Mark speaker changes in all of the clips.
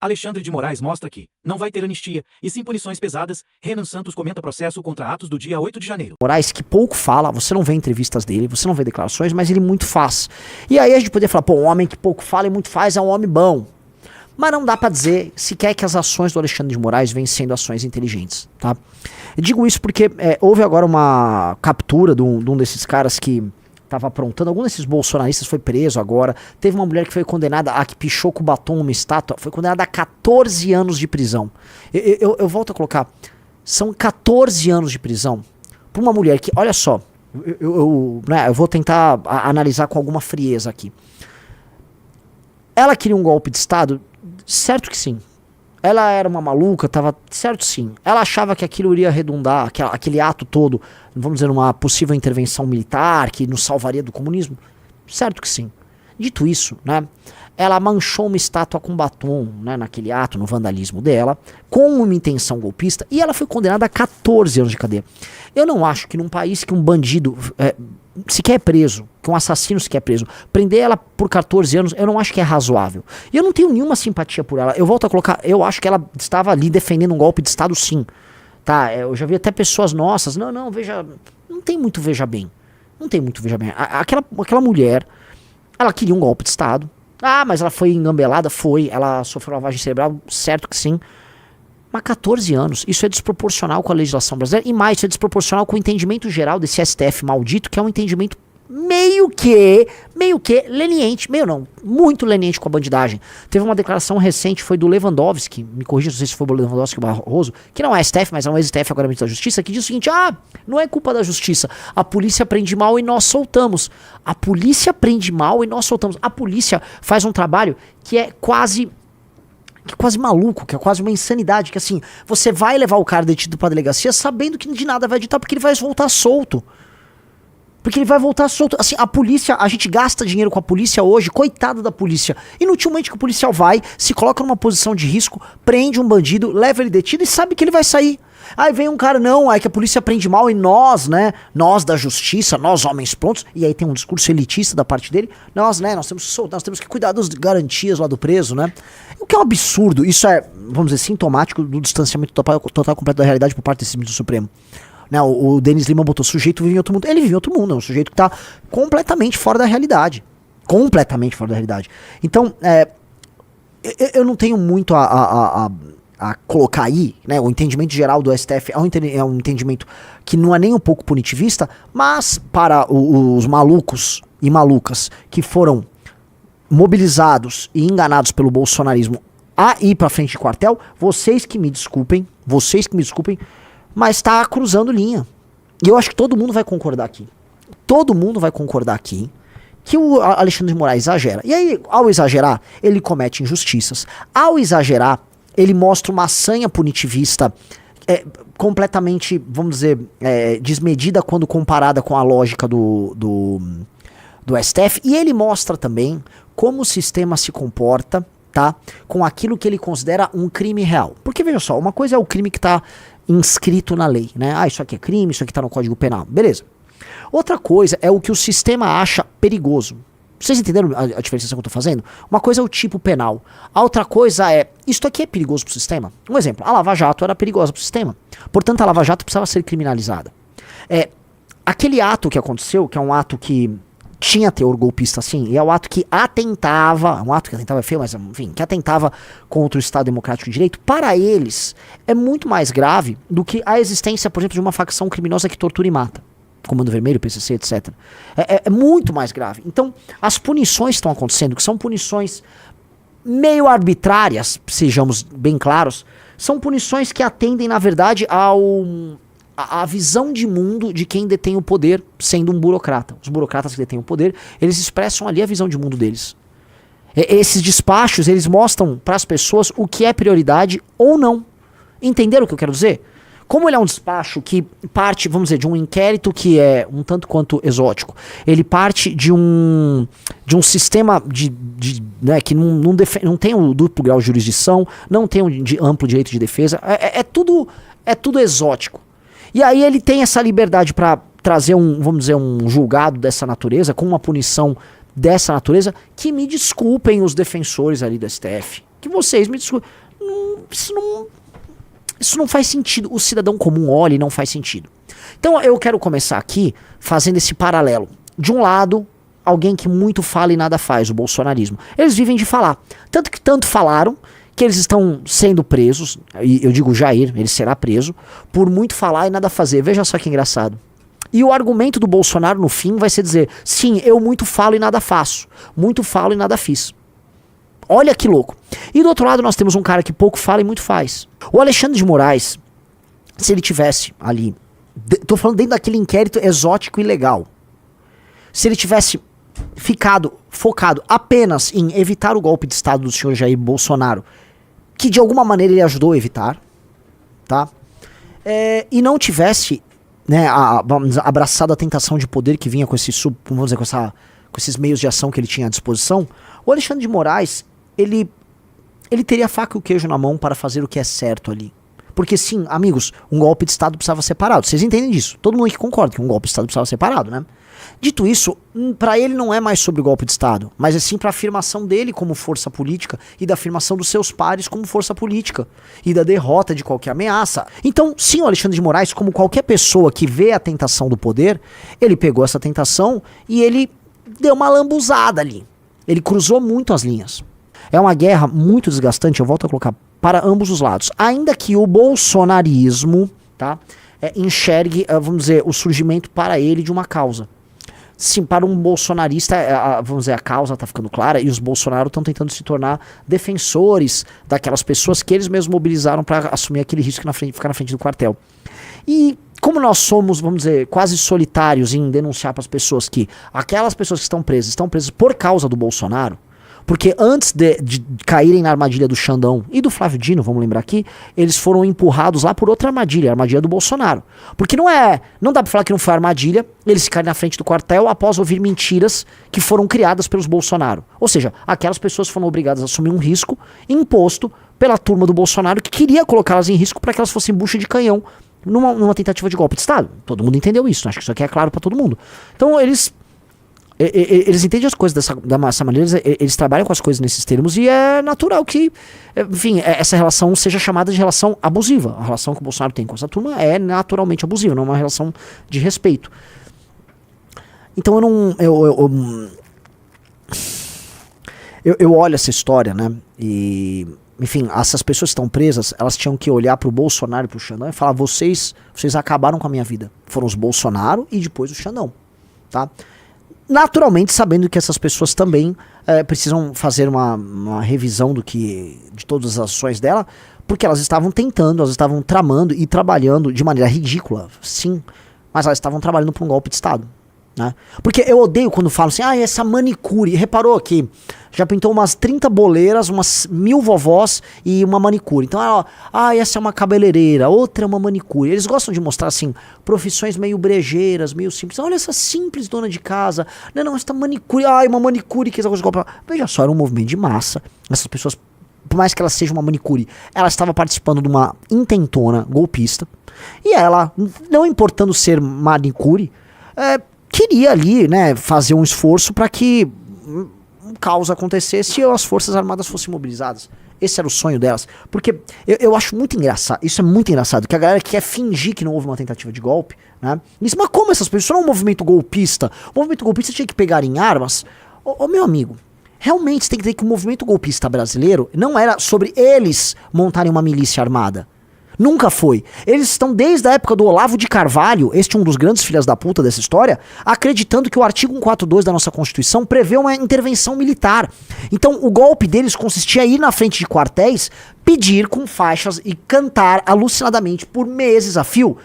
Speaker 1: Alexandre de Moraes mostra que não vai ter anistia, e sim punições pesadas. Renan Santos comenta processo contra atos do dia 8 de janeiro.
Speaker 2: Moraes que pouco fala, você não vê entrevistas dele, você não vê declarações, mas ele muito faz. E aí a gente poderia falar, pô, um homem que pouco fala e muito faz é um homem bom. Mas não dá pra dizer sequer que as ações do Alexandre de Moraes vêm sendo ações inteligentes, tá? Eu digo isso porque houve agora uma captura de um desses caras que tava aprontando, algum desses bolsonaristas foi preso agora. Teve uma mulher que foi condenada, a que pichou com o batom uma estátua, foi condenada a 14 anos de prisão. Eu volto a colocar, são 14 anos de prisão pra uma mulher que, olha só, eu vou tentar analisar com alguma frieza aqui. Ela queria um golpe de Estado? Certo que sim. Ela era uma maluca, tava certo sim. Ela achava que aquilo iria redundar, aquele ato todo, vamos dizer, uma possível intervenção militar que nos salvaria do comunismo? Certo que sim. Dito isso, né, ela manchou uma estátua com batom, né, naquele ato, no vandalismo dela, com uma intenção golpista, e ela foi condenada a 14 anos de cadeia. Eu não acho que num país que um bandido sequer é preso, que um assassino sequer é preso, prender ela por 14 anos, eu não acho que é razoável. E eu não tenho nenhuma simpatia por ela. Eu volto a colocar, eu acho que ela estava ali defendendo um golpe de Estado, sim. Tá, eu já vi até pessoas nossas, não, veja, não tem muito veja bem. Não tem muito veja bem. Aquela mulher, ela queria um golpe de Estado. Ah, mas ela foi engambelada? Foi. Ela sofreu lavagem cerebral? Certo que sim. Mas 14 anos, isso é desproporcional com a legislação brasileira, e mais, isso é desproporcional com o entendimento geral desse STF maldito, que é um entendimento meio que leniente, meio não, muito leniente com a bandidagem. Teve uma declaração recente, foi do Lewandowski, me corrija, não sei se foi o Lewandowski Barroso, que não é STF, mas é um ex-STF, agora ministro da Justiça, que diz o seguinte, não é culpa da Justiça, a polícia prende mal e nós soltamos. A polícia prende mal e nós soltamos. A polícia faz um trabalho que é quase maluco, que é quase uma insanidade, que assim, você vai levar o cara detido pra delegacia sabendo que de nada vai adiantar, porque ele vai voltar solto. Porque ele vai voltar solto. Assim, a polícia, a gente gasta dinheiro com a polícia hoje, coitado da polícia. Inutilmente que o policial vai, se coloca numa posição de risco, prende um bandido, leva ele detido e sabe que ele vai sair. Aí vem um cara, não, aí que a polícia prende mal e nós, né, nós da justiça, nós homens prontos, e aí tem um discurso elitista da parte dele, nós temos que cuidar das garantias lá do preso, né, o que é um absurdo, isso é, vamos dizer, sintomático do distanciamento total completo da realidade por parte desse ministro do Supremo. Né, o Denis Lima botou, sujeito vive em outro mundo, ele vive em outro mundo, é um sujeito que tá completamente fora da realidade, então, eu não tenho muito a colocar aí, né, o entendimento geral do STF é um entendimento que não é nem um pouco punitivista, mas para os malucos e malucas que foram mobilizados e enganados pelo bolsonarismo a ir pra frente de quartel, vocês que me desculpem, mas tá cruzando linha. E eu acho que todo mundo vai concordar aqui, que o Alexandre de Moraes exagera. E aí, ao exagerar, ele comete injustiças. Ao exagerar, ele mostra uma sanha punitivista completamente, vamos dizer, desmedida quando comparada com a lógica do STF. E ele mostra também como o sistema se comporta, tá, com aquilo que ele considera um crime real. Porque, veja só, uma coisa é o crime que está inscrito na lei, né? Isso aqui é crime, isso aqui está no Código Penal. Beleza. Outra coisa é o que o sistema acha perigoso. Vocês entenderam a diferenciação que eu tô fazendo? Uma coisa é o tipo penal. A outra coisa é, isto aqui é perigoso pro sistema? Um exemplo, a Lava Jato era perigosa pro sistema. Portanto, a Lava Jato precisava ser criminalizada. Aquele ato que aconteceu, que é um ato que tinha teor golpista sim, e é um ato que atentava, é feio, mas enfim, que atentava contra o Estado Democrático de Direito, para eles é muito mais grave do que a existência, por exemplo, de uma facção criminosa que tortura e mata. Comando Vermelho, PCC, etc. É muito mais grave. Então, as punições que estão acontecendo, que são punições meio arbitrárias, sejamos bem claros, são punições que atendem, na verdade, a visão de mundo de quem detém o poder, sendo um burocrata. Os burocratas que detêm o poder, eles expressam ali a visão de mundo deles. Esses despachos, eles mostram para as pessoas o que é prioridade ou não. Entenderam o que eu quero dizer? Como ele é um despacho que parte, vamos dizer, de um inquérito que é um tanto quanto exótico, ele parte de um sistema né, que não tem o duplo grau de jurisdição, não tem o amplo direito de defesa, é tudo exótico. E aí ele tem essa liberdade para trazer vamos dizer, um julgado dessa natureza, com uma punição dessa natureza, que me desculpem os defensores ali do STF. que vocês me desculpem. Isso não faz sentido. O cidadão comum olha e não faz sentido. Então eu quero começar aqui fazendo esse paralelo. De um lado, alguém que muito fala e nada faz, o bolsonarismo. Eles vivem de falar. Tanto que tanto falaram que eles estão sendo presos, e eu digo Jair, ele será preso, por muito falar e nada fazer. Veja só que engraçado. E o argumento do Bolsonaro no fim vai ser dizer, sim, eu muito falo e nada faço. Muito falo e nada fiz. Olha que louco. E do outro lado nós temos um cara que pouco fala e muito faz. O Alexandre de Moraes, se ele tivesse ali, tô falando dentro daquele inquérito exótico e legal, se ele tivesse ficado focado apenas em evitar o golpe de Estado do senhor Jair Bolsonaro, que de alguma maneira ele ajudou a evitar, tá? E não tivesse, né, abraçado a tentação de poder que vinha com esse vamos dizer, com esses meios de ação que ele tinha à disposição, o Alexandre de Moraes, ele teria a faca e o queijo na mão para fazer o que é certo ali. Porque sim, amigos, um golpe de Estado precisava ser parado. Vocês entendem disso? Todo mundo aqui concorda que um golpe de Estado precisava ser parado, né? Dito isso, para ele não é mais sobre o golpe de Estado, mas é sim para a afirmação dele como força política e da afirmação dos seus pares como força política e da derrota de qualquer ameaça. Então, sim, o Alexandre de Moraes, como qualquer pessoa que vê a tentação do poder, ele pegou essa tentação e ele deu uma lambuzada ali. Ele cruzou muito as linhas. É uma guerra muito desgastante, eu volto a colocar, para ambos os lados. Ainda que o bolsonarismo, tá, enxergue, vamos dizer, o surgimento para ele de uma causa. Sim, para um bolsonarista, vamos dizer, a causa está ficando clara e os Bolsonaro estão tentando se tornar defensores daquelas pessoas que eles mesmos mobilizaram para assumir aquele risco de ficar na frente do quartel. E como nós somos, vamos dizer, quase solitários em denunciar para as pessoas que aquelas pessoas que estão presas por causa do Bolsonaro, porque antes de caírem na armadilha do Xandão e do Flávio Dino, vamos lembrar aqui, eles foram empurrados lá por outra armadilha, a armadilha do Bolsonaro. Porque não dá pra falar que não foi armadilha eles ficarem na frente do quartel após ouvir mentiras que foram criadas pelos Bolsonaro. Ou seja, aquelas pessoas foram obrigadas a assumir um risco imposto pela turma do Bolsonaro que queria colocá-las em risco para que elas fossem bucha de canhão numa tentativa de golpe de Estado. Todo mundo entendeu isso, acho que isso aqui é claro para todo mundo. Então eles entendem as coisas dessa maneira, eles trabalham com as coisas nesses termos e é natural que, enfim, essa relação seja chamada de relação abusiva. A relação que o Bolsonaro tem com essa turma é naturalmente abusiva, não é uma relação de respeito. Então eu olho essa história, né, e, enfim, essas pessoas que estão presas, elas tinham que olhar pro Bolsonaro e pro Xandão e falar, vocês acabaram com a minha vida. Foram os Bolsonaro e depois o Xandão, tá? Naturalmente sabendo que essas pessoas também precisam fazer uma revisão de todas as ações dela, porque elas estavam tentando, elas estavam tramando e trabalhando de maneira ridícula, sim, mas elas estavam trabalhando para um golpe de Estado, né? Porque eu odeio quando falam assim, essa manicure, reparou que já pintou umas 30 boleiras, umas 1000 vovós e uma manicure. Então, essa é uma cabeleireira, outra é uma manicure. Eles gostam de mostrar, assim, profissões meio brejeiras, meio simples. Olha essa simples dona de casa. Não, essa manicure, uma manicure que essa coisa de golpe. Veja só, era um movimento de massa. Essas pessoas, por mais que ela seja uma manicure, ela estava participando de uma intentona golpista. E ela, não importando ser manicure, queria ali, né, fazer um esforço para que um caos acontecesse e as Forças Armadas fossem mobilizadas. Esse era o sonho delas. Porque eu acho muito engraçado, isso é muito engraçado, que a galera quer fingir que não houve uma tentativa de golpe, né? Mas como essas pessoas? Isso não é um movimento golpista. O movimento golpista tinha que pegar em armas. Meu amigo, realmente você tem que dizer que o movimento golpista brasileiro não era sobre eles montarem uma milícia armada. Nunca foi. Eles estão desde a época do Olavo de Carvalho, este é um dos grandes filhas da puta dessa história, acreditando que o artigo 142 da nossa Constituição prevê uma intervenção militar. Então o golpe deles consistia em ir na frente de quartéis, pedir com faixas e cantar alucinadamente por meses a fio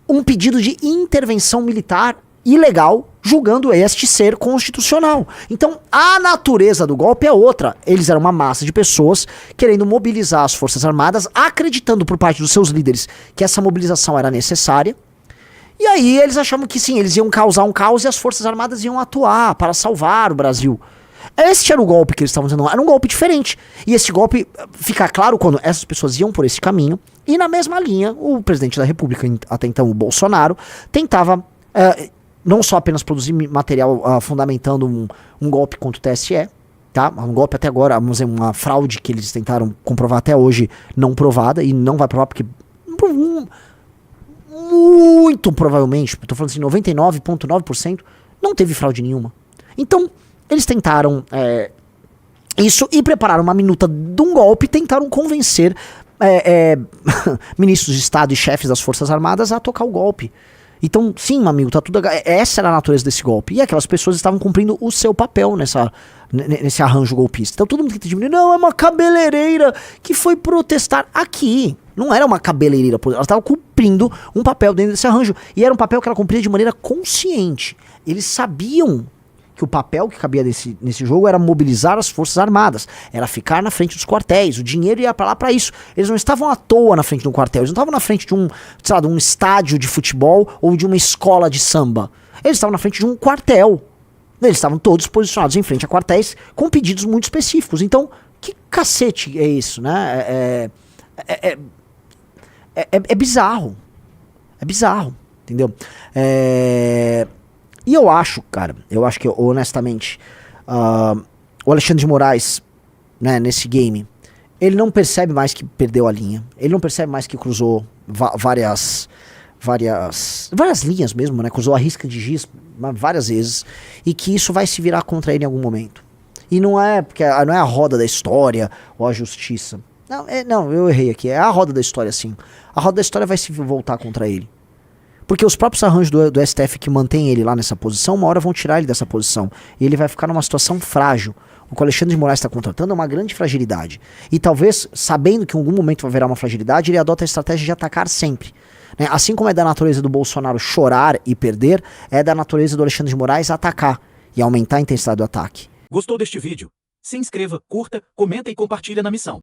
Speaker 2: um pedido de intervenção militar ilegal, julgando este ser constitucional. Então, a natureza do golpe é outra. Eles eram uma massa de pessoas querendo mobilizar as Forças Armadas, acreditando por parte dos seus líderes que essa mobilização era necessária. E aí eles achavam que sim, eles iam causar um caos e as Forças Armadas iam atuar para salvar o Brasil. Este era o golpe que eles estavam dizendo, era um golpe diferente. E esse golpe fica claro quando essas pessoas iam por esse caminho, e na mesma linha, o presidente da República, até então o Bolsonaro, tentava não só apenas produzir material fundamentando um golpe contra o TSE, tá? Um golpe até agora, vamos dizer, uma fraude que eles tentaram comprovar até hoje, não provada, e não vai provar porque muito provavelmente, tô falando assim, 99,9%, não teve fraude nenhuma. Então, eles tentaram isso e prepararam uma minuta de um golpe e tentaram convencer ministros de Estado e chefes das Forças Armadas a tocar o golpe. Então, sim, meu amigo, tá tudo. Essa era a natureza desse golpe. E aquelas pessoas estavam cumprindo o seu papel nesse arranjo golpista. Então todo mundo que tá diminuindo, não, é uma cabeleireira que foi protestar aqui. Não era uma cabeleireira, ela estava cumprindo um papel dentro desse arranjo. E era um papel que ela cumpria de maneira consciente. Eles sabiam que o papel que cabia nesse jogo era mobilizar as Forças Armadas, era ficar na frente dos quartéis, o dinheiro ia pra lá pra isso. Eles não estavam à toa na frente de um quartel, eles não estavam na frente de um, sei lá, de um estádio de futebol ou de uma escola de samba. Eles estavam na frente de um quartel. Eles estavam todos posicionados em frente a quartéis com pedidos muito específicos. Então, que cacete é isso, né? É bizarro. É bizarro, entendeu? E eu acho, cara, que honestamente, o Alexandre de Moraes, né, nesse game, ele não percebe mais que perdeu a linha. Ele não percebe mais que cruzou várias linhas mesmo, né? Cruzou a risca de giz várias vezes. E que isso vai se virar contra ele em algum momento. E não é porque não é a roda da história ou a justiça. Não, eu errei aqui. É a roda da história, sim. A roda da história vai se voltar contra ele. Porque os próprios arranjos do STF que mantém ele lá nessa posição, uma hora vão tirar ele dessa posição. E ele vai ficar numa situação frágil. O que o Alexandre de Moraes está contratando é uma grande fragilidade. E talvez, sabendo que em algum momento vai virar uma fragilidade, ele adota a estratégia de atacar sempre. Né? Assim como é da natureza do Bolsonaro chorar e perder, é da natureza do Alexandre de Moraes atacar e aumentar a intensidade do ataque.
Speaker 1: Gostou deste vídeo? Se inscreva, curta, comenta e compartilha na missão.